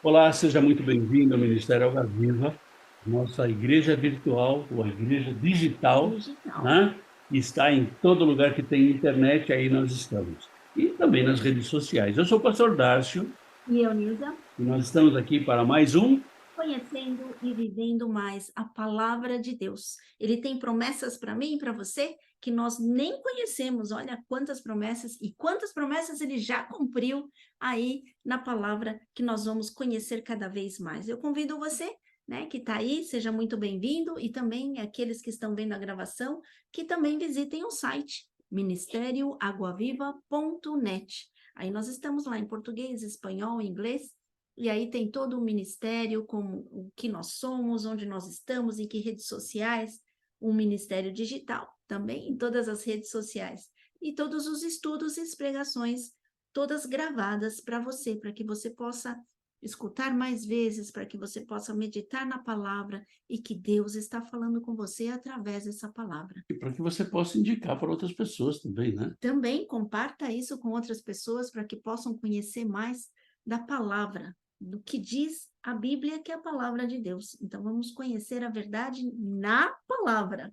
Olá, seja muito bem-vindo ao Ministério Água Viva, nossa igreja virtual, ou a igreja digital, Digital. né? Está em todo lugar que tem internet, aí nós estamos. E também nas redes sociais. Eu sou o pastor Dárcio, E eu, Nilza, e nós estamos aqui para mais um. conhecendo e vivendo mais a palavra de Deus. Ele tem promessas para mim e para você que nós nem conhecemos. Olha quantas promessas e quantas promessas ele já cumpriu aí na palavra que nós vamos conhecer cada vez mais. Eu convido você, né, que está aí, seja muito bem-vindo, e também aqueles que estão vendo a gravação, que também visitem o site ministérioaguaviva.net. Aí nós estamos lá em português, espanhol, inglês. E aí tem todo o ministério, como o que nós somos, onde nós estamos, em que redes sociais, um ministério digital, também em todas as redes sociais. E todos os estudos e pregações, todas gravadas para você, para que você possa escutar mais vezes, para que você possa meditar na palavra e que Deus está falando com você através dessa palavra. E para que você possa indicar para outras pessoas também, né? Também comparta isso com outras pessoas para que possam conhecer mais da palavra, do que diz a Bíblia, que é a palavra de Deus. Então, vamos conhecer a verdade na palavra.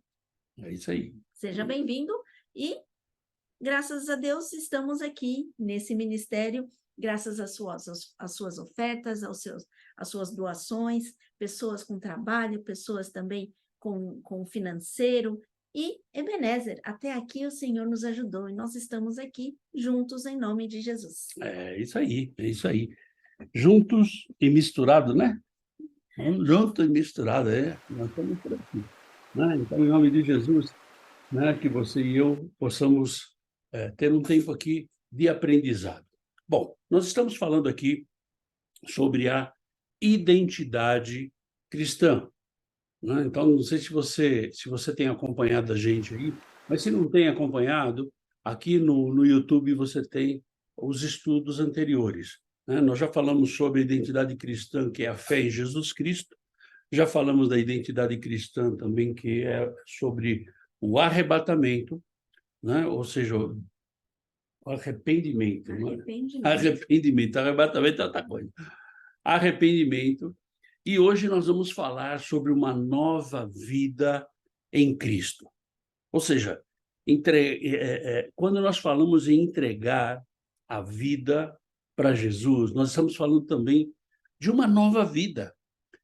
É isso aí. Seja bem-vindo e, graças a Deus, estamos aqui nesse ministério, graças às suas ofertas, às suas doações, pessoas com trabalho, pessoas também com financeiro. E, Ebenezer, até aqui o Senhor nos ajudou e nós estamos aqui juntos em nome de Jesus. É isso aí, é isso aí. Juntos e misturados, né? Juntos e misturados, nós estamos por aqui, né? Então, em nome de Jesus, né, que você e eu possamos ter um tempo aqui de aprendizado. Bom, nós estamos falando aqui sobre a identidade cristã, né? Então, não sei se você tem acompanhado a gente aí, mas se não tem acompanhado, aqui no YouTube você tem os estudos anteriores, né? Nós já falamos sobre a identidade cristã, que é a fé em Jesus Cristo, já falamos da identidade cristã também, que é sobre o arrebatamento, né? Ou seja, o arrependimento, não é? Arrependimento. Arrependimento, arrebatamento é outra coisa. Arrependimento. E hoje nós vamos falar sobre uma nova vida em Cristo. Ou seja, quando nós falamos em entregar a vida para Jesus, nós estamos falando também de uma nova vida.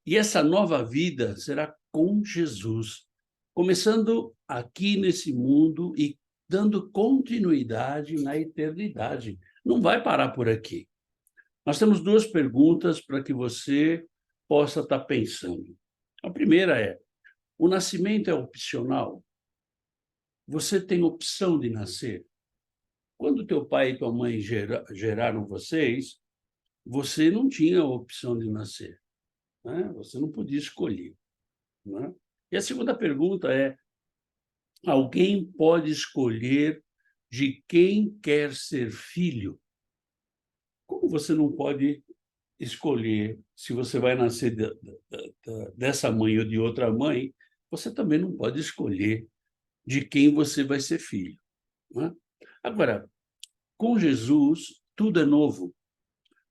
E essa nova vida será com Jesus, começando aqui nesse mundo e dando continuidade na eternidade. Não vai parar por aqui. Nós temos duas perguntas para que você possa estar pensando. A primeira é: o nascimento é opcional? Você tem opção de nascer? Quando teu pai e tua mãe geraram vocês, você não tinha a opção de nascer, né? Você não podia escolher, né? E a segunda pergunta é: alguém pode escolher de quem quer ser filho? Como você não pode escolher se você vai nascer dessa mãe ou de outra mãe, você também não pode escolher de quem você vai ser filho, né? Agora, com Jesus, tudo é novo.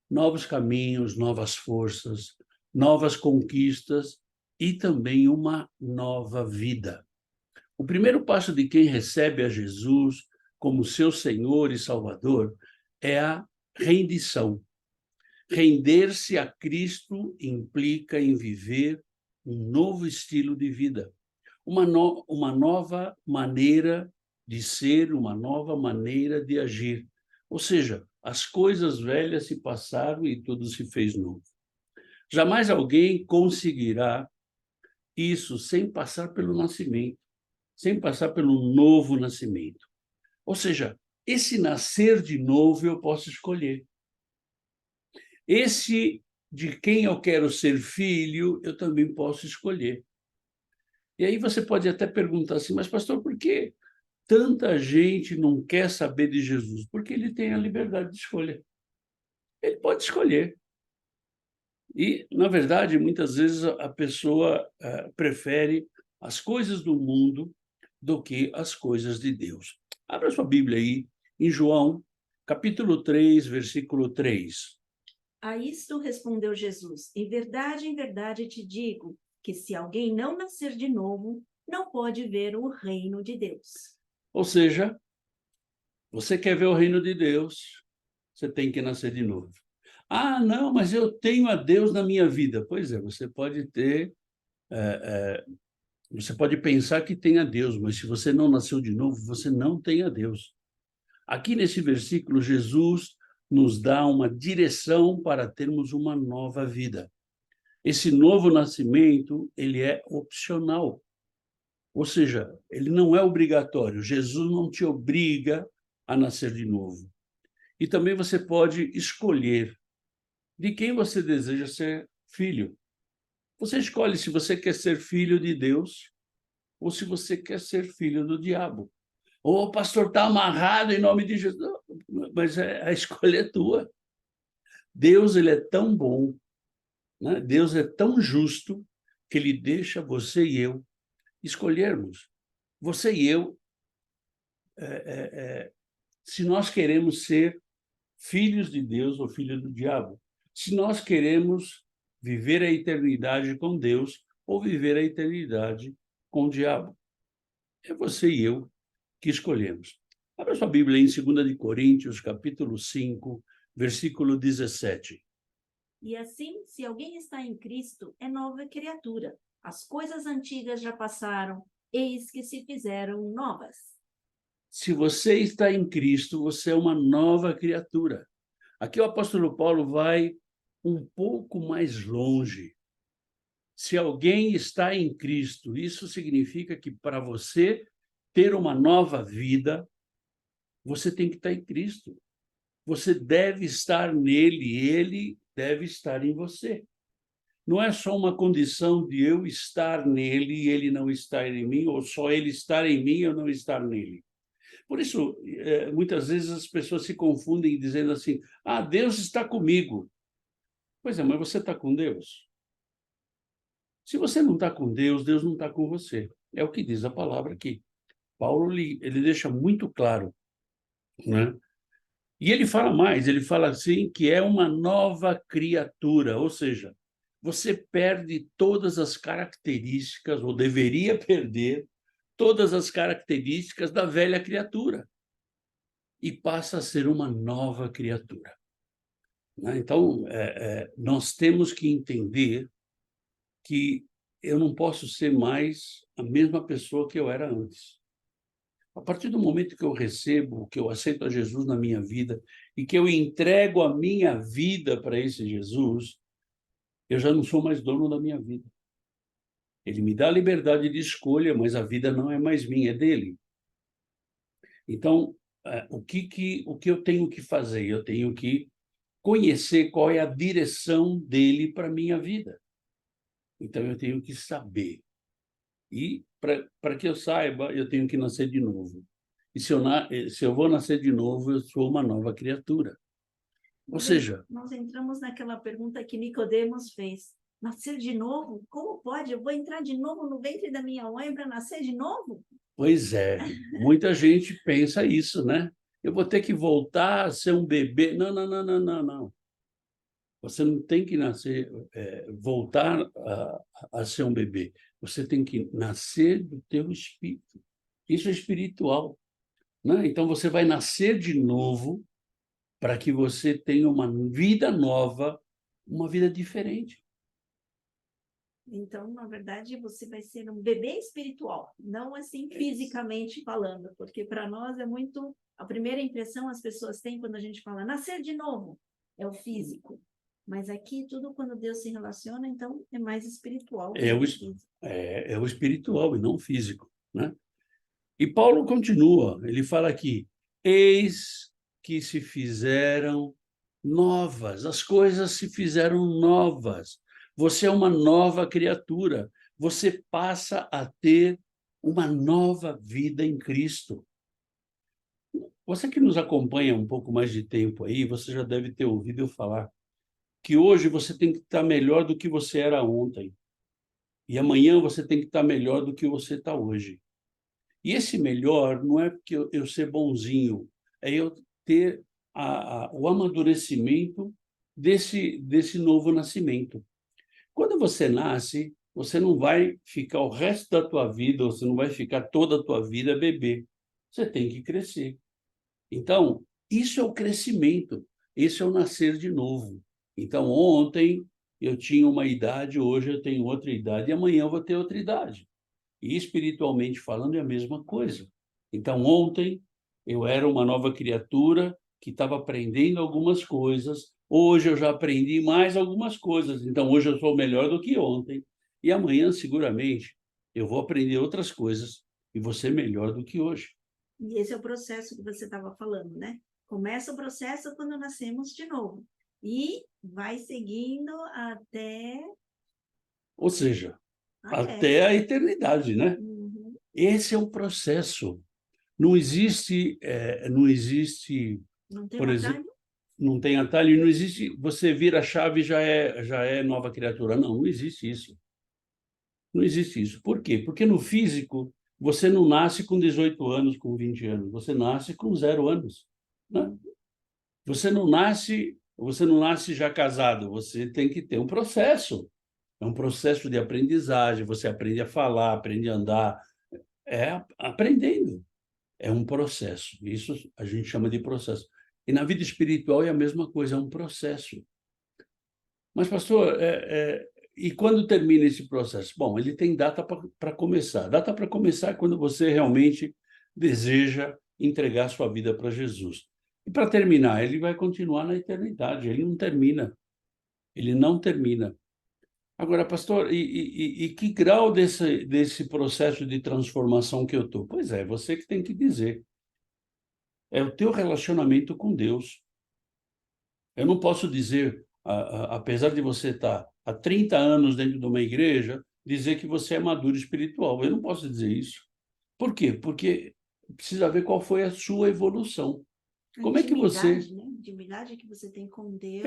Novos caminhos, novas forças, novas conquistas e também uma nova vida. O primeiro passo de quem recebe a Jesus como seu Senhor e Salvador é a rendição. Render-se a Cristo implica em viver um novo estilo de vida, uma nova maneira de ser, uma nova maneira de agir. Ou seja, as coisas velhas se passaram e tudo se fez novo. Jamais alguém conseguirá isso sem passar pelo nascimento, sem passar pelo novo nascimento. Ou seja, esse nascer de novo eu posso escolher. Esse de quem eu quero ser filho, eu também posso escolher. E aí você pode até perguntar assim: mas pastor, por que tanta gente não quer saber de Jesus? Porque ele tem a liberdade de escolha. Ele pode escolher. E, na verdade, muitas vezes a pessoa prefere as coisas do mundo do que as coisas de Deus. Abra sua Bíblia aí em João, capítulo 3, versículo 3. A isto respondeu Jesus: em verdade te digo que se alguém não nascer de novo, não pode ver o reino de Deus. Ou seja, você quer ver o reino de Deus, você tem que nascer de novo. Ah, não, mas eu tenho a Deus na minha vida. Pois é, você pode ter, você pode pensar que tem a Deus, mas se você não nasceu de novo, você não tem a Deus. Aqui nesse versículo, Jesus nos dá uma direção para termos uma nova vida. Esse novo nascimento, ele é opcional. Ou seja, ele não é obrigatório. Jesus não te obriga a nascer de novo. E também você pode escolher de quem você deseja ser filho. Você escolhe se você quer ser filho de Deus ou se você quer ser filho do diabo. Ou o pastor está amarrado em nome de Jesus. Não, mas a escolha é tua. Deus, ele é tão bom, né? Deus é tão justo que ele deixa você e eu escolhermos. Você e eu, se nós queremos ser filhos de Deus ou filhos do diabo, se nós queremos viver a eternidade com Deus ou viver a eternidade com o diabo. É você e eu que escolhemos. Abra sua Bíblia em 2 de Coríntios, capítulo 5, versículo 17. E assim, se alguém está em Cristo, é nova criatura. As coisas antigas já passaram, eis que se fizeram novas. Se você está em Cristo, você é uma nova criatura. Aqui o apóstolo Paulo vai um pouco mais longe. Se alguém está em Cristo, isso significa que para você ter uma nova vida, você tem que estar em Cristo. Você deve estar nele e ele deve estar em você. Não é só uma condição de eu estar nele e ele não estar em mim, ou só ele estar em mim e eu não estar nele. Por isso, muitas vezes as pessoas se confundem dizendo assim: ah, Deus está comigo. Pois é, mas você está com Deus? Se você não está com Deus, Deus não está com você. É o que diz a palavra aqui. Paulo, ele deixa muito claro, né? E ele fala mais, ele fala assim que é uma nova criatura, ou seja, você perde todas as características, ou deveria perder todas as características da velha criatura e passa a ser uma nova criatura, né? Então, nós temos que entender que eu não posso ser mais a mesma pessoa que eu era antes. A partir do momento que eu recebo, que eu aceito a Jesus na minha vida e que eu entrego a minha vida para esse Jesus, eu já não sou mais dono da minha vida. Ele me dá a liberdade de escolha, mas a vida não é mais minha, é dele. Então, o que eu tenho que fazer? Eu tenho que conhecer qual é a direção dele para a minha vida. Então, eu tenho que saber. E, para que eu saiba, eu tenho que nascer de novo. E se eu vou nascer de novo, eu sou uma nova criatura. Ou seja, nós entramos naquela pergunta que Nicodemos fez. Nascer de novo? Como pode? Eu vou entrar de novo no ventre da minha mãe para nascer de novo? pois é, muita gente pensa isso, né? Eu vou ter que voltar a ser um bebê. Não, não, não, não, não, não. Você não tem que nascer, voltar a ser um bebê. Você tem que nascer do teu espírito. Isso é espiritual, né? Então você vai nascer de novo para que você tenha uma vida nova, uma vida diferente. Então, na verdade, você vai ser um bebê espiritual, não assim fisicamente falando, porque para nós é muito... A primeira impressão as pessoas têm quando a gente fala nascer de novo, é o físico. Mas aqui, tudo quando Deus se relaciona, então é mais espiritual. É o espiritual e não o físico, né? E Paulo continua, ele fala aqui: eis que se fizeram novas, as coisas se fizeram novas. Você é uma nova criatura, você passa a ter uma nova vida em Cristo. Você que nos acompanha um pouco mais de tempo aí, você já deve ter ouvido eu falar que hoje você tem que estar melhor do que você era ontem. E amanhã você tem que estar melhor do que você está hoje. E esse melhor não é porque eu ser bonzinho, é eu ter o amadurecimento desse novo nascimento. Quando você nasce, você não vai ficar o resto da tua vida, você não vai ficar toda a tua vida bebê. Você tem que crescer. Então, isso é o crescimento, esse é o nascer de novo. Então, ontem eu tinha uma idade, hoje eu tenho outra idade, e amanhã eu vou ter outra idade. E espiritualmente falando é a mesma coisa. Então, ontem eu era uma nova criatura que estava aprendendo algumas coisas, hoje eu já aprendi mais algumas coisas, então hoje eu sou melhor do que ontem, e amanhã, seguramente, eu vou aprender outras coisas e vou ser melhor do que hoje. E esse é o processo que você estava falando, né? Começa o processo quando nascemos de novo. E vai seguindo até... Ou seja, até a eternidade, né? Uhum. Esse é o processo. Não existe, não existe, Não tem por um exemplo, atalho? não tem atalho, não existe, você vira a chave e já é nova criatura. Não, não existe isso. Não existe isso. Por quê? Porque no físico, você não nasce com 18 anos, com 20 anos, você nasce com 0 anos, né? Você não nasce já casado, você tem que ter um processo. É um processo de aprendizagem, você aprende a falar, aprende a andar, aprendendo. É um processo. Isso a gente chama de processo. E na vida espiritual é a mesma coisa, é um processo. Mas, pastor, e quando termina esse processo? Bom, ele tem data para começar. Data para começar é quando você realmente deseja entregar sua vida para Jesus. E para terminar, ele vai continuar na eternidade, ele não termina. Ele não termina. Agora, pastor, e que grau desse processo de transformação que eu estou? Pois é, você que tem que dizer. É o teu relacionamento com Deus. Eu não posso dizer, apesar de você estar há 30 anos dentro de uma igreja, dizer que você é maduro espiritual. Eu não posso dizer isso. Por quê? Porque precisa ver qual foi a sua evolução. A Como é que você... intimidade, né? A intimidade que você tem com Deus.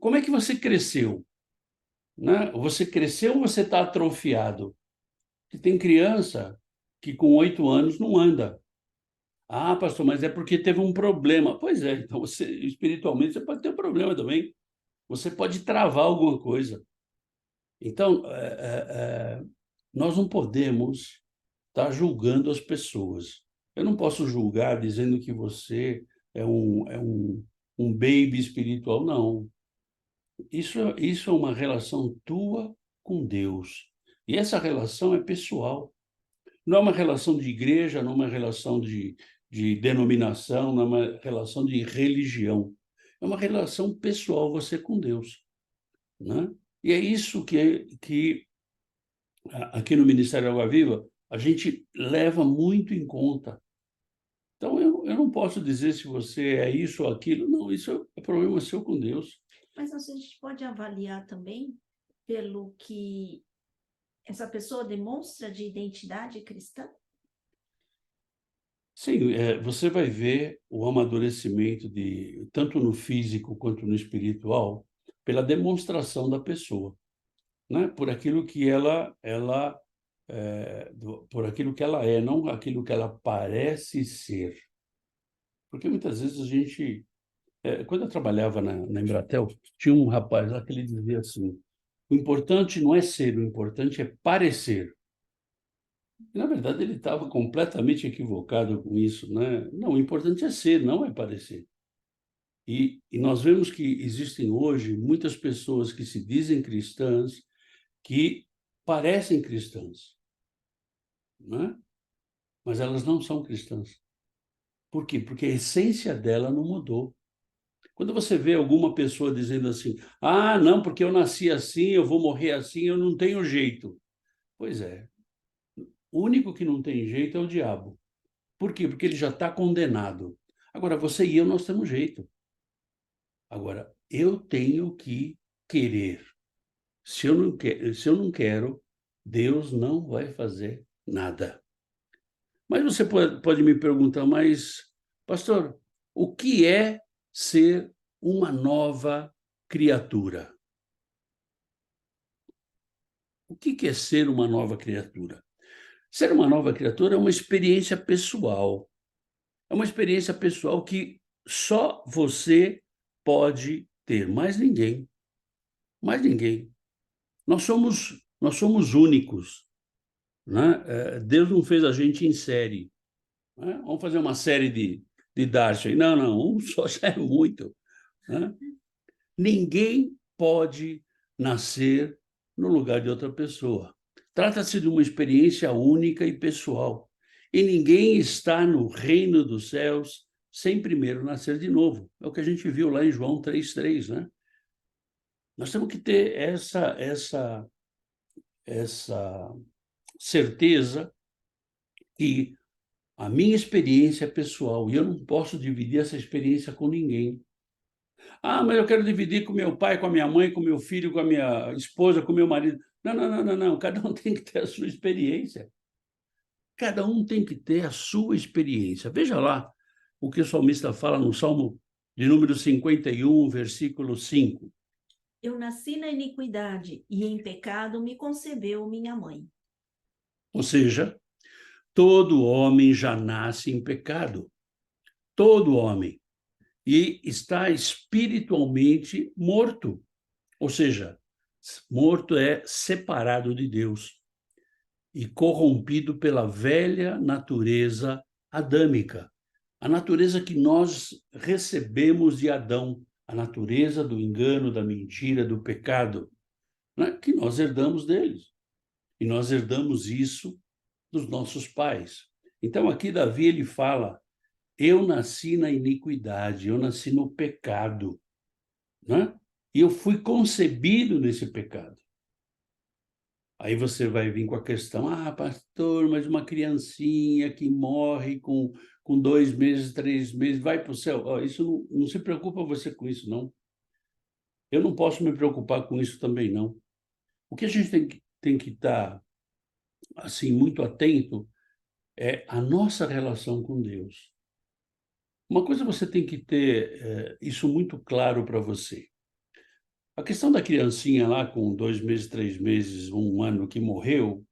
Como é que você cresceu? Né? Você cresceu ou você está atrofiado? Que tem criança que com 8 anos não anda. Ah, pastor, mas é porque teve um problema. Pois é, então você, espiritualmente, você pode ter um problema também. Você pode travar alguma coisa. Então, nós não podemos estar julgando as pessoas. Eu não posso julgar dizendo que você é um baby espiritual, não. Isso é uma relação tua com Deus. E essa relação é pessoal. Não é uma relação de igreja, não é uma relação de denominação, não é uma relação de religião. É uma relação pessoal, você com Deus, né? E é isso que aqui no Ministério Água Viva, a gente leva muito em conta. Então, eu não posso dizer se você é isso ou aquilo. Não, isso é problema seu com Deus. Mas a gente pode avaliar também pelo que essa pessoa demonstra de identidade cristã? Sim, você vai ver o amadurecimento tanto no físico quanto no espiritual pela demonstração da pessoa, né? Por aquilo que por aquilo que ela é, não aquilo que ela parece ser. Porque muitas vezes a gente, quando eu trabalhava na Embratel, tinha um rapaz lá que ele dizia assim: o importante não é ser, o importante é parecer. E, na verdade, ele estava completamente equivocado com isso, né? Não, o importante é ser, não é parecer. E nós vemos que existem hoje muitas pessoas que se dizem cristãs que parecem cristãs, né? Mas elas não são cristãs. Por quê? Porque a essência dela não mudou. Quando você vê alguma pessoa dizendo assim: ah, não, porque eu nasci assim, eu vou morrer assim, eu não tenho jeito. Pois é, o único que não tem jeito é o diabo. Por quê? Porque ele já está condenado. Agora, você e eu, nós temos jeito. Agora, eu tenho que querer. Se eu não quero, Deus não vai fazer nada. Mas você pode me perguntar, mas, pastor, o que é ser uma nova criatura? O que é ser uma nova criatura? Ser uma nova criatura é uma experiência pessoal. É uma experiência pessoal que só você pode ter, mais ninguém. Mais ninguém. Nós somos únicos, né? Deus não fez a gente em série, né? Vamos fazer uma série de Darcy. Não, não, um só já é muito, né? Ninguém pode nascer no lugar de outra pessoa. Trata-se de uma experiência única e pessoal. E ninguém está no reino dos céus sem primeiro nascer de novo. É o que a gente viu lá em João 3,3, né? Nós temos que ter essa certeza que a minha experiência é pessoal e eu não posso dividir essa experiência com ninguém. Ah, mas eu quero dividir com meu pai, com a minha mãe, com meu filho, com a minha esposa, com meu marido. Não, não, não, não, não. Cada um tem que ter a sua experiência. Cada um tem que ter a sua experiência. Veja lá o que o salmista fala no Salmo de número 51, versículo 5. Eu nasci na iniquidade e em pecado me concebeu minha mãe. Ou seja, todo homem já nasce em pecado. Todo homem. E está espiritualmente morto. Ou seja, morto é separado de Deus e corrompido pela velha natureza adâmica. A natureza que nós recebemos de Adão, a natureza do engano, da mentira, do pecado, né? Que nós herdamos deles. E nós herdamos isso dos nossos pais. Então aqui Davi ele fala: eu nasci na iniquidade, eu nasci no pecado, né? E eu fui concebido nesse pecado. Aí você vai vir com a questão: ah, pastor, mas uma criancinha que morre com 2 meses, 3 meses, vai para o céu. Oh, isso não se preocupa você com isso, não. Eu não posso me preocupar com isso também, não. O que a gente tem que estar assim, muito atento é a nossa relação com Deus. Uma coisa você tem que ter isso muito claro para você. A questão da criancinha lá com 2 meses, 3 meses, 1 ano que morreu,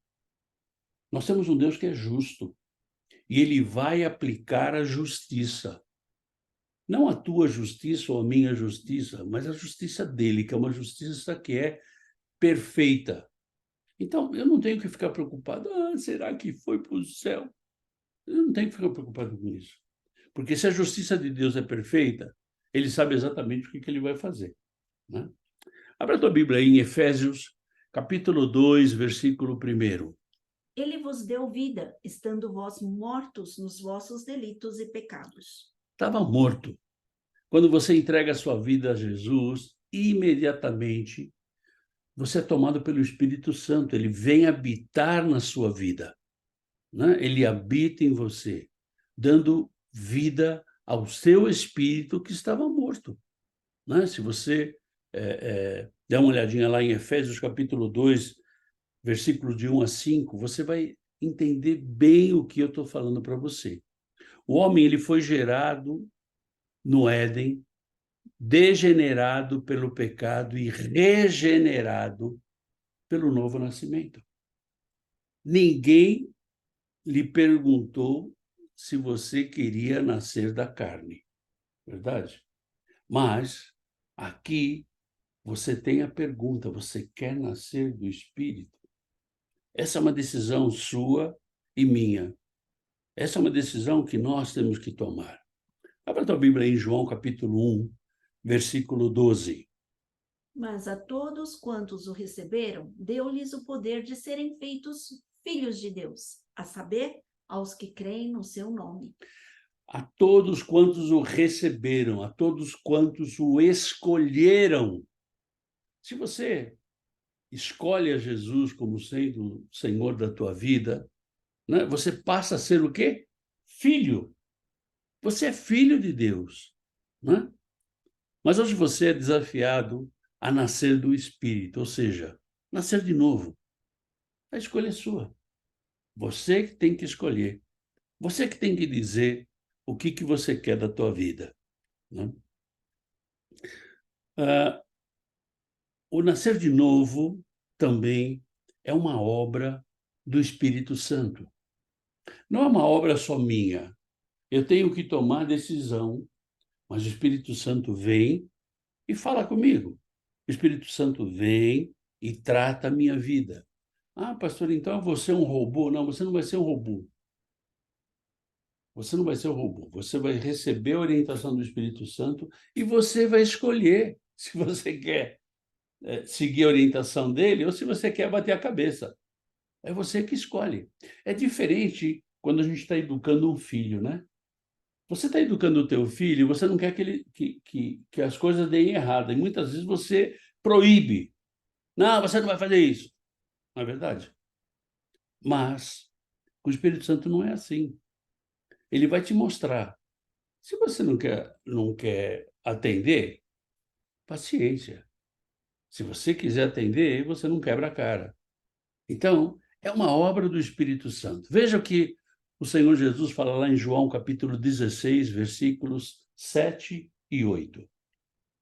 nós temos um Deus que é justo e ele vai aplicar a justiça. Não a tua justiça ou a minha justiça, mas a justiça dele, que é uma justiça que é perfeita. Então, eu não tenho que ficar preocupado. Ah, será que foi para o céu? Eu não tenho que ficar preocupado com isso. Porque se a justiça de Deus é perfeita, ele sabe exatamente o que ele vai fazer, né? Abra a tua Bíblia aí em Efésios, capítulo 2, versículo 1. Ele vos deu vida, estando vós mortos nos vossos delitos e pecados. Estava morto. Quando você entrega a sua vida a Jesus, imediatamente você é tomado pelo Espírito Santo. Ele vem habitar na sua vida, né? Ele habita em você, dando vida ao seu espírito que estava morto, né? Se você der uma olhadinha lá em Efésios capítulo 2, versículos de 1 a 5, você vai entender bem o que eu estou falando para você. O homem ele foi gerado no Éden, degenerado pelo pecado e regenerado pelo novo nascimento. Ninguém lhe perguntou se você queria nascer da carne, verdade? Mas aqui você tem a pergunta: você quer nascer do Espírito? Essa é uma decisão sua e minha. Essa é uma decisão que nós temos que tomar. Abra a tua Bíblia em João capítulo 1, versículo 12. Mas a todos quantos o receberam, deu-lhes o poder de serem feitos filhos de Deus, a saber, aos que creem no seu nome. A todos quantos o receberam, a todos quantos o escolheram. Se você escolhe a Jesus como sendo o Senhor da tua vida, né, você passa a ser o quê? Filho. Você é filho de Deus, né? Mas hoje você é desafiado a nascer do Espírito, ou seja, nascer de novo. A escolha é sua. Você que tem que escolher. Você que tem que dizer o que você quer da tua vida, né? O nascer de novo também é uma obra do Espírito Santo. Não é uma obra só minha. Eu tenho que tomar decisão mas o Espírito Santo vem e fala comigo. O Espírito Santo vem e trata a minha vida. Ah, pastor, então eu vou ser um robô? Não, você não vai ser um robô. Você não vai ser um robô. Você vai receber a orientação do Espírito Santo e você vai escolher se você quer seguir a orientação dele ou se você quer bater a cabeça. É você que escolhe. É diferente quando a gente está educando um filho, né? Você está educando o teu filho, você não quer que as coisas deem errado. E muitas vezes você proíbe. Não, você não vai fazer isso. Não é verdade? Mas com o Espírito Santo não é assim. Ele vai te mostrar. Se você não quer atender, paciência. Se você quiser atender, você não quebra a cara. Então, é uma obra do Espírito Santo. Veja o que o Senhor Jesus fala lá em João, capítulo 16, versículos 7 e 8.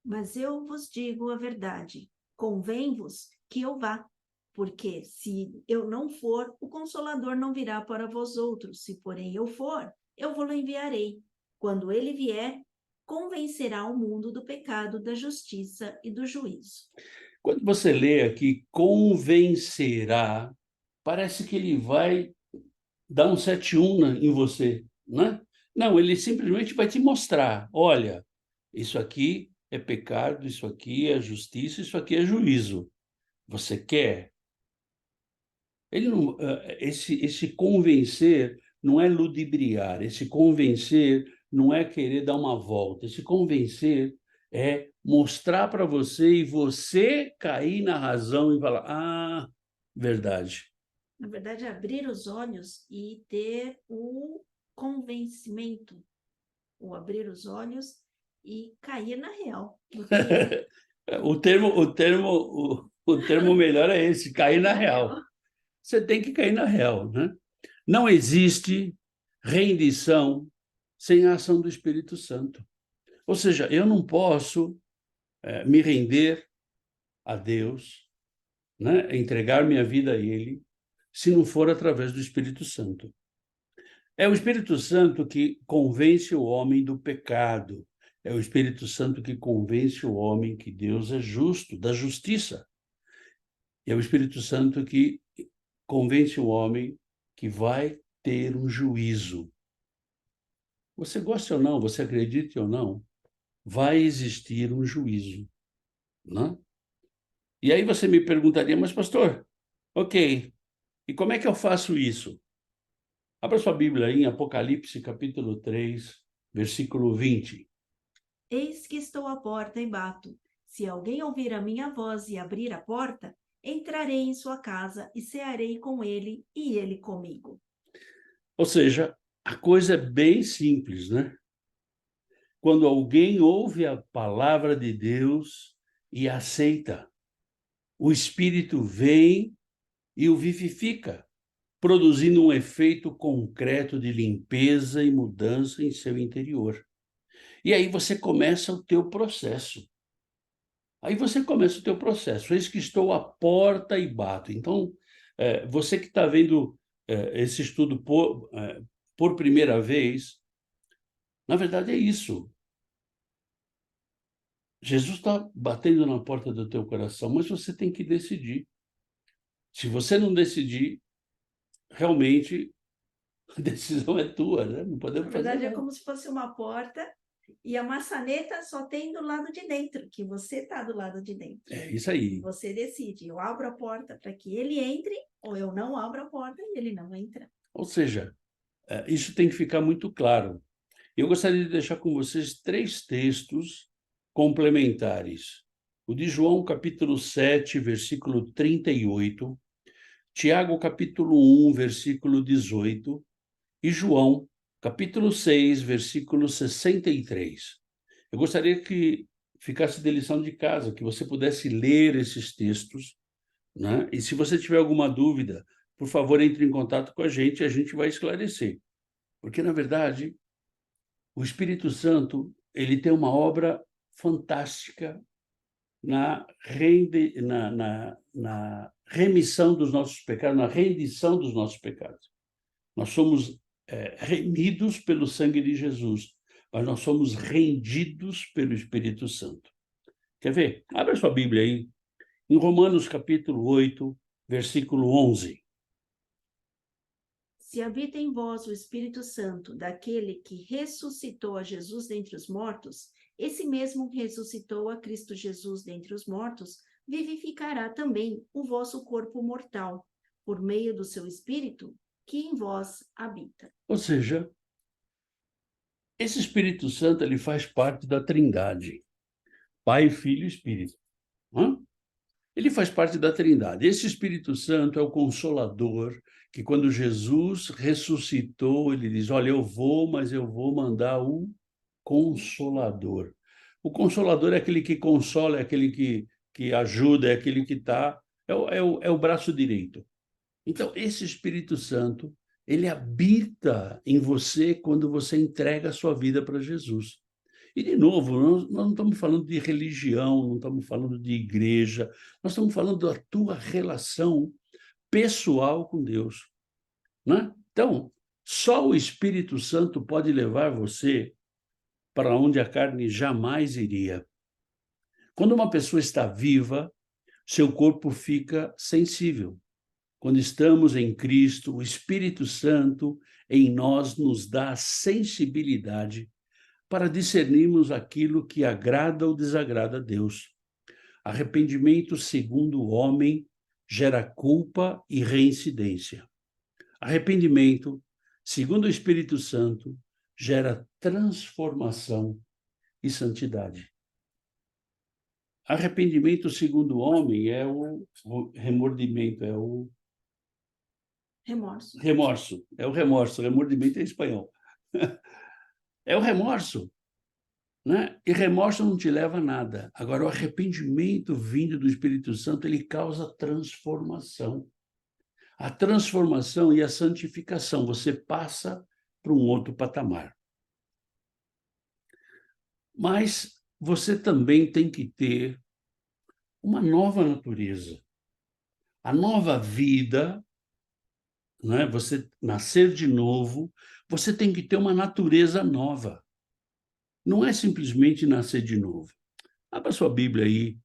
Mas eu vos digo a verdade, convém-vos que eu vá, porque se eu não for, o Consolador não virá para vós outros. Se, porém, eu for, eu vou-lo enviarei. Quando ele vier, convencerá o mundo do pecado, da justiça e do juízo. Quando você lê aqui, convencerá, parece que ele vai dar um 7-1 em você, né? Não, ele simplesmente vai te mostrar, olha, isso aqui é pecado, isso aqui é justiça, isso aqui é juízo. Você quer? Ele não, esse convencer não é ludibriar, esse convencer não é querer dar uma volta, esse convencer é mostrar para você e você cair na razão e falar, ah, verdade. Na verdade, abrir os olhos e ter o convencimento, ou abrir os olhos e cair na real do que é. O termo melhor é esse, cair na real. Você tem que cair na real, né? Não existe rendição sem a ação do Espírito Santo. Ou seja, eu não posso me render a Deus, né? Entregar minha vida a Ele, se não for através do Espírito Santo. É o Espírito Santo que convence o homem do pecado. É o Espírito Santo que convence o homem que Deus é justo, da justiça. E é o Espírito Santo que convence o homem que vai ter um juízo. Você gosta ou não, você acredite ou não, vai existir um juízo, né? E aí você me perguntaria, mas pastor, ok, e como é que eu faço isso? Abra sua Bíblia aí em Apocalipse, capítulo 3, versículo 20. Eis que estou à porta e bato. Se alguém ouvir a minha voz e abrir a porta, entrarei em sua casa e cearei com ele e ele comigo. Ou seja, a coisa é bem simples, né? Quando alguém ouve a palavra de Deus e aceita, o Espírito vem e o vivifica, produzindo um efeito concreto de limpeza e mudança em seu interior. E aí você começa o teu processo. Eis que estou à porta e bato. Então, você que está vendo esse estudo por primeira vez, na verdade é isso. Jesus está batendo na porta do teu coração, mas você tem que decidir. Se você não decidir, realmente a decisão é tua, né? Não Na podemos fazer verdade, é nada. como se fosse uma porta e a maçaneta só tem do lado de dentro, que você está do lado de dentro. É isso E aí. você decide, eu abro a porta para que ele entre, ou eu não abro a porta e ele não entra. Ou seja, isso tem que ficar muito claro. Eu gostaria de deixar com vocês 3 textos complementares. O de João, capítulo 7, versículo 38, Tiago, capítulo 1, versículo 18, e João, capítulo 6, versículo 63. Eu gostaria que ficasse de lição de casa, que você pudesse ler esses textos, né? E se você tiver alguma dúvida, por favor, entre em contato com a gente vai esclarecer. Porque, na verdade, o Espírito Santo, ele tem uma obra fantástica na remissão dos nossos pecados, na rendição dos nossos pecados. Nós somos remidos pelo sangue de Jesus, mas nós somos rendidos pelo Espírito Santo. Quer ver? Abra sua Bíblia aí, em Romanos capítulo 8, versículo 11. Se habita em vós o Espírito Santo daquele que ressuscitou a Jesus dentre os mortos, esse mesmo que ressuscitou a Cristo Jesus dentre os mortos, vivificará também o vosso corpo mortal, por meio do seu Espírito que em vós habita. Ou seja, esse Espírito Santo ele faz parte da Trindade, Pai, Filho e Espírito. Hã? Ele faz parte da Trindade. Esse Espírito Santo é o Consolador, que quando Jesus ressuscitou, ele diz, olha, eu vou, mas eu vou mandar o Consolador. O Consolador é aquele que consola, é aquele que ajuda, é aquele que está... É o braço direito. Então, esse Espírito Santo, ele habita em você quando você entrega a sua vida para Jesus. E, de novo, nós não estamos falando de religião, não estamos falando de igreja, nós estamos falando da tua relação pessoal com Deus, né? Então, só o Espírito Santo pode levar você para onde a carne jamais iria. Quando uma pessoa está viva, seu corpo fica sensível. Quando estamos em Cristo, o Espírito Santo em nós nos dá sensibilidade para discernirmos aquilo que agrada ou desagrada a Deus. Arrependimento, segundo o homem, gera culpa e reincidência. Arrependimento, segundo o Espírito Santo, gera transformação e santidade. Arrependimento, segundo o homem, é o remordimento, é o Remorso. remorso. É o remorso, remordimento é espanhol. É o remorso, né? E remorso não te leva a nada. Agora, o arrependimento vindo do Espírito Santo, ele causa transformação. A transformação e a santificação, você passa para um outro patamar. Mas você também tem que ter uma nova natureza. A nova vida, né? Você nascer de novo, você tem que ter uma natureza nova. Não é simplesmente nascer de novo. Abra sua Bíblia aí,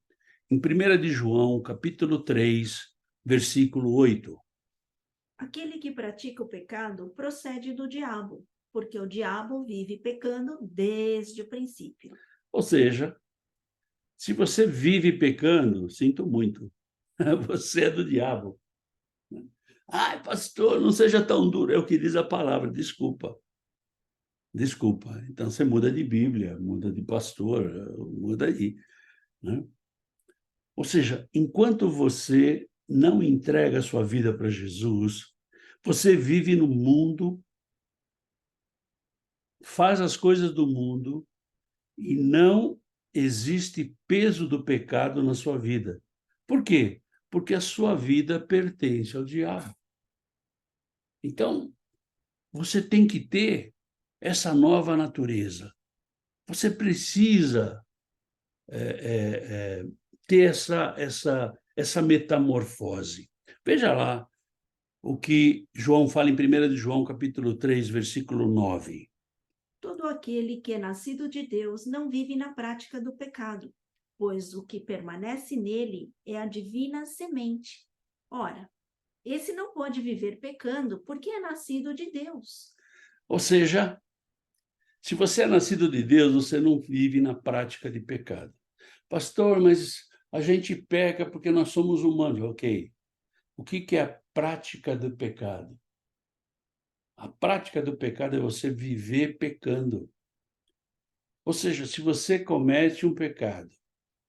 em 1 de João, capítulo 3, versículo 8. Aquele que pratica o pecado procede do diabo, porque o diabo vive pecando desde o princípio. Ou seja, se você vive pecando, sinto muito, você é do diabo. Ai, pastor, não seja tão duro, é o que diz a palavra, desculpa. Desculpa. Então você muda de Bíblia, muda de pastor, muda aí, né? Ou seja, enquanto você não entrega a sua vida para Jesus, você vive no mundo, faz as coisas do mundo e não existe peso do pecado na sua vida. Por quê? Porque a sua vida pertence ao diabo. Então, você tem que ter essa nova natureza. Você precisa ter essa metamorfose. Veja lá o que João fala em 1 de João, capítulo 3, versículo 9. Todo aquele que é nascido de Deus não vive na prática do pecado, pois o que permanece nele é a divina semente. Ora, esse não pode viver pecando porque é nascido de Deus. Ou seja, se você é nascido de Deus, você não vive na prática de pecado. Pastor, mas a gente peca porque nós somos humanos. Ok. O que é a prática do pecado? A prática do pecado é você viver pecando. Ou seja, se você comete um pecado,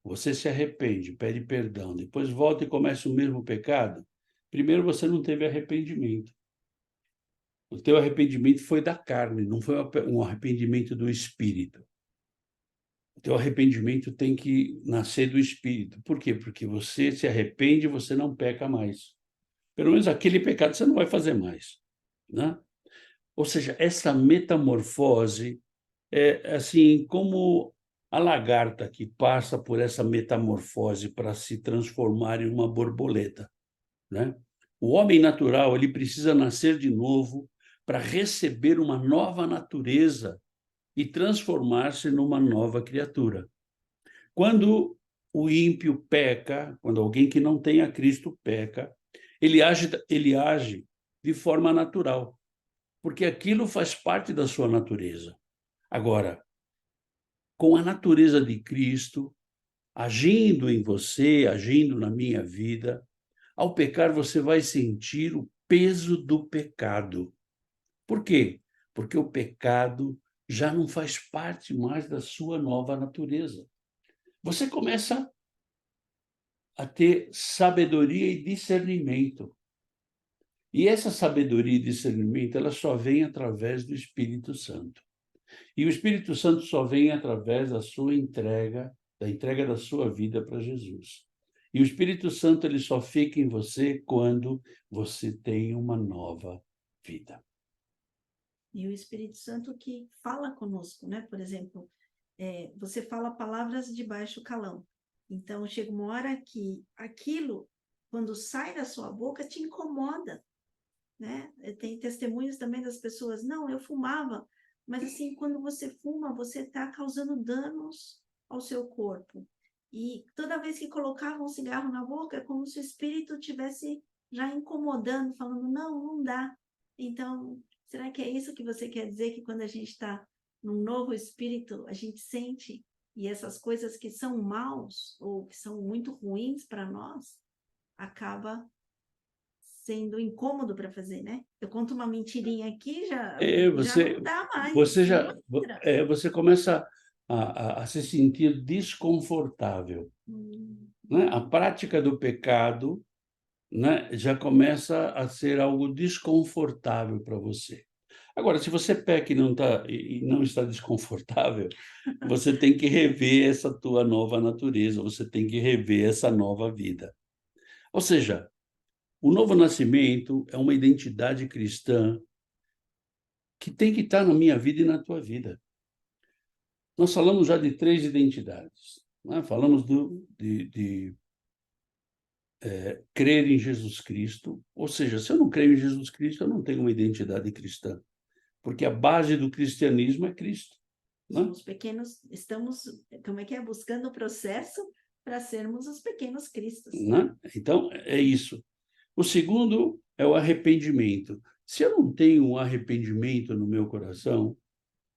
você se arrepende, pede perdão, depois volta e comete o mesmo pecado, primeiro você não teve arrependimento. O teu arrependimento foi da carne, não foi um arrependimento do espírito. O teu arrependimento tem que nascer do espírito. Por quê? Porque você se arrepende, você não peca mais. Pelo menos aquele pecado você não vai fazer mais, né? Ou seja, essa metamorfose é assim como a lagarta que passa por essa metamorfose para se transformar em uma borboleta, né? O homem natural, ele precisa nascer de novo para receber uma nova natureza e transformar-se numa nova criatura. Quando o ímpio peca, quando alguém que não tem a Cristo peca, ele age de forma natural, porque aquilo faz parte da sua natureza. Agora, com a natureza de Cristo, agindo em você, agindo na minha vida, ao pecar você vai sentir o peso do pecado. Por quê? Porque o pecado já não faz parte mais da sua nova natureza. Você começa a ter sabedoria e discernimento. E essa sabedoria e discernimento, ela só vem através do Espírito Santo. E o Espírito Santo só vem através da sua entrega, da entrega da sua vida para Jesus. E o Espírito Santo, ele só fica em você quando você tem uma nova vida. E o Espírito Santo que fala conosco, né? Por exemplo, você fala palavras de baixo calão. Então, chega uma hora que aquilo, quando sai da sua boca, te incomoda, né? Tem testemunhos também das pessoas, não, eu fumava, mas assim, quando você fuma, você está causando danos ao seu corpo. E toda vez que colocavam um cigarro na boca, é como se o espírito tivesse já incomodando, falando, não, não dá. Então, será que é isso que você quer dizer, que quando a gente está num novo espírito, a gente sente, e essas coisas que são maus, ou que são muito ruins para nós, acaba sendo incômodo para fazer, né? Eu conto uma mentirinha aqui, já não dá mais. Você começa a se sentir desconfortável. Né? A prática do pecado, né, já começa a ser algo desconfortável para você. Agora, se você peca e não está desconfortável, você tem que rever essa tua nova natureza, você tem que rever essa nova vida. Ou seja, o novo nascimento é uma identidade cristã que tem que estar na minha vida e na tua vida. Nós falamos já de 3 identidades. Né? Falamos de crer em Jesus Cristo, ou seja, se eu não creio em Jesus Cristo, eu não tenho uma identidade cristã, porque a base do cristianismo é Cristo. Né? Somos pequenos, estamos, como é que é? Buscando o processo para sermos os pequenos cristos. Né? Então, é isso. O segundo é o arrependimento. Se eu não tenho um arrependimento no meu coração,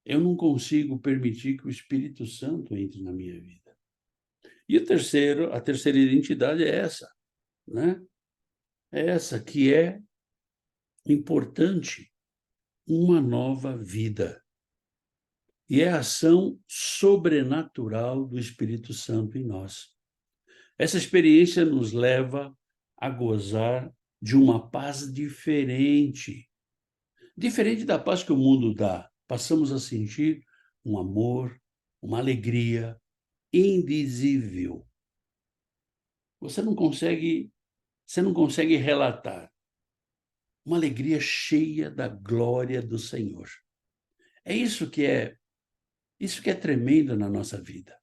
eu não consigo permitir que o Espírito Santo entre na minha vida. E a terceira identidade é essa, né? É essa que é importante, uma nova vida. E é a ação sobrenatural do Espírito Santo em nós. Essa experiência nos leva a gozar de uma paz diferente. Diferente da paz que o mundo dá. Passamos a sentir um amor, uma alegria indizível. Você não consegue relatar uma alegria cheia da glória do Senhor. É isso que é tremendo na nossa vida.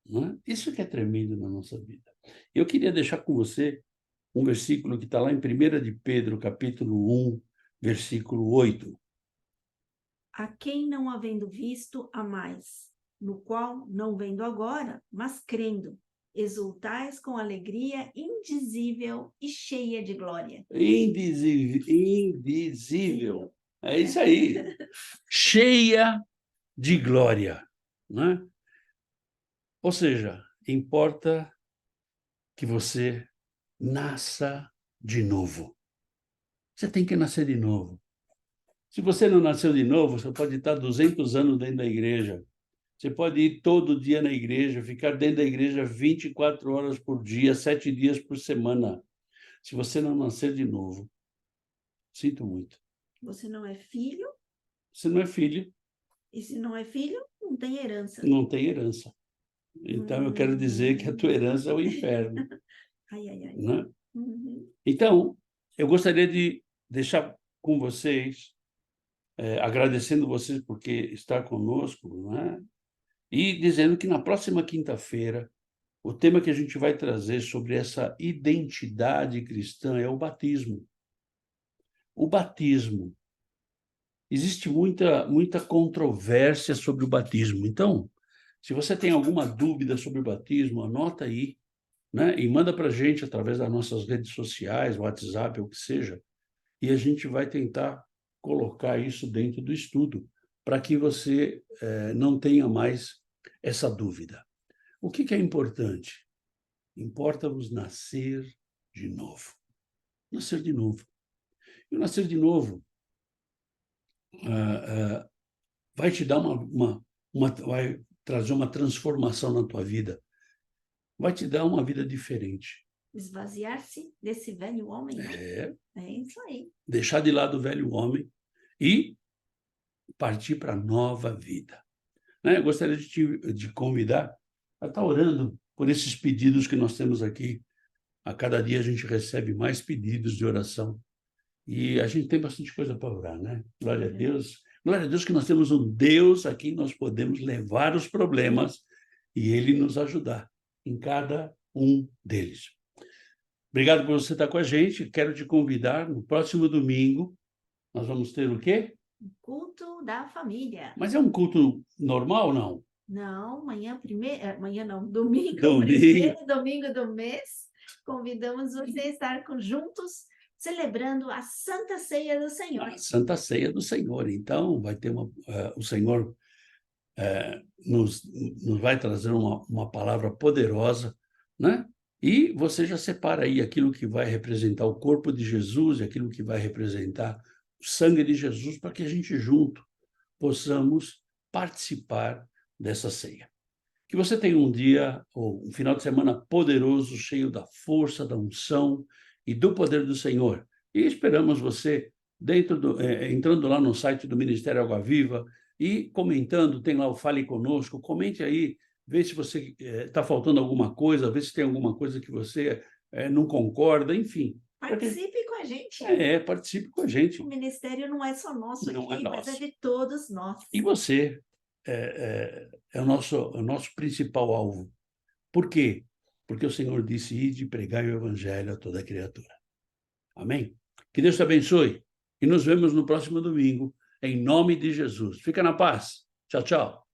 Não é? Isso que é tremendo na nossa vida. Eu queria deixar com você um versículo que está lá em 1 de Pedro, capítulo 1, versículo 8. A quem não havendo visto, amais, no qual, não vendo agora, mas crendo, exultais com alegria indizível e cheia de glória. Indizível. É isso aí. Cheia de glória. Né? Ou seja, importa que você nasça de novo. Você tem que nascer de novo. Se você não nasceu de novo, você pode estar 200 anos dentro da igreja. Você pode ir todo dia na igreja, ficar dentro da igreja 24 horas por dia, 7 dias por semana. Se você não nascer de novo, sinto muito. Você não é filho. Você não é filho. E se não é filho, não tem herança. Não tem herança. Então, eu quero dizer que a tua herança é o inferno. Ai, ai, ai. Né? Então, eu gostaria de deixar com vocês, agradecendo vocês porque está conosco, né? E dizendo que na próxima quinta-feira, o tema que a gente vai trazer sobre essa identidade cristã é o batismo. O batismo existe muita controvérsia sobre o batismo. Então, se você tem alguma dúvida sobre o batismo, anota aí, né? E manda para a gente através das nossas redes sociais, WhatsApp, o que seja, e a gente vai tentar colocar isso dentro do estudo, para que você não tenha mais essa dúvida. O que é importante? Importa-vos nascer de novo. Nascer de novo. E o nascer de novo vai te dar vai trazer uma transformação na tua vida, vai te dar uma vida diferente. Esvaziar-se desse velho homem, né? É isso aí. Deixar de lado o velho homem e partir para a nova vida. Né? Eu gostaria de convidar a estar orando por esses pedidos que nós temos aqui. A cada dia a gente recebe mais pedidos de oração. E a gente tem bastante coisa para orar, né? Glória a Deus. Glória a Deus que nós temos um Deus a quem nós podemos levar os problemas e Ele nos ajudar em cada um deles. Obrigado por você estar com a gente. Quero te convidar no próximo domingo. Nós vamos ter o quê? Culto da família. Mas é um culto normal ou não? Não, amanhã não, domingo, Domingo. primeiro domingo do mês, convidamos você a estar juntos, celebrando a Santa Ceia do Senhor. A Santa Ceia do Senhor. Então, vai ter o Senhor nos vai trazer uma palavra poderosa, né? E você já separa aí aquilo que vai representar o corpo de Jesus, aquilo que vai representar o sangue de Jesus, para que a gente junto possamos participar dessa ceia. Que você tenha um dia, ou um final de semana poderoso, cheio da força, da unção e do poder do Senhor. E esperamos você entrando lá no site do Ministério Água Viva e comentando, tem lá o Fale Conosco, comente aí, vê se você está faltando alguma coisa, vê se tem alguma coisa que você não concorda, enfim. Participe com a gente. Participe com a gente. O ministério não é só nosso Não aqui, é mas é nosso. de todos nós. E você é o nosso principal alvo. Por quê? Porque o Senhor disse, ide e pregai o evangelho a toda criatura. Amém? Que Deus te abençoe. E nos vemos no próximo domingo, em nome de Jesus. Fica na paz. Tchau, tchau.